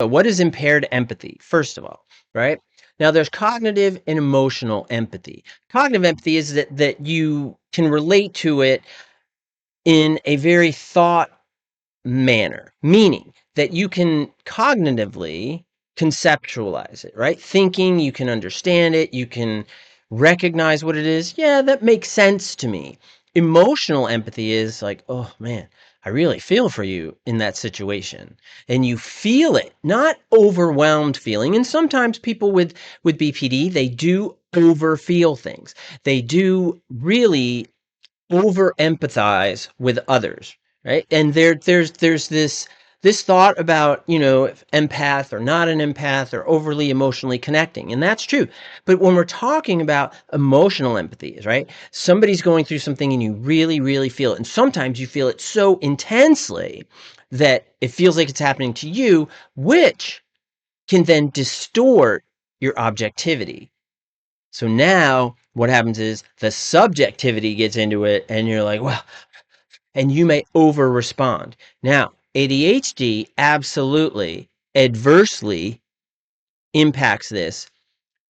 So what is impaired empathy, first of all, right? Now, there's cognitive and emotional empathy. Cognitive empathy is that you can relate to it in a very thought manner, meaning that you can cognitively conceptualize it, right? Thinking, you can understand it, you can recognize what it is. Yeah, that makes sense to me. Emotional empathy is like, oh man, I really feel for you in that situation. And you feel it, not overwhelmed feeling. And sometimes people with BPD, they do overfeel things. They do really over empathize with others, right? And there's this thought about, if empath or not an empath or overly emotionally connecting, and that's true. But when we're talking about emotional empathy, right, somebody's going through something and you really really feel it, and sometimes you feel it so intensely that it feels like it's happening to you, which can then distort your objectivity. So now what happens is the subjectivity gets into it and you're like, well, and you may over respond. Now, ADHD absolutely adversely impacts this,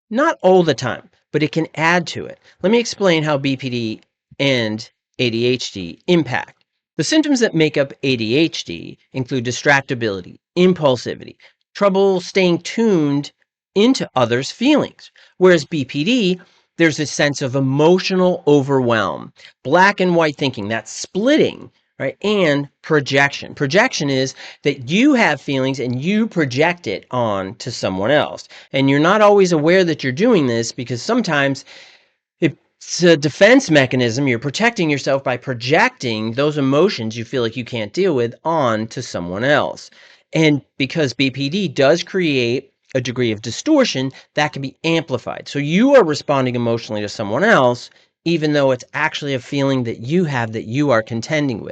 not all the time, but it can add to it. Let me explain how BPD and ADHD impact. The symptoms that make up ADHD include distractibility, impulsivity, trouble staying tuned into others' feelings. Whereas BPD, there's a sense of emotional overwhelm, black and white thinking, that's splitting, right? And projection. Projection is that you have feelings and you project it on to someone else. And you're not always aware that you're doing this because sometimes it's a defense mechanism. You're protecting yourself by projecting those emotions you feel like you can't deal with on to someone else. And because BPD does create a degree of distortion, that can be amplified. So you are responding emotionally to someone else, even though it's actually a feeling that you have that you are contending with.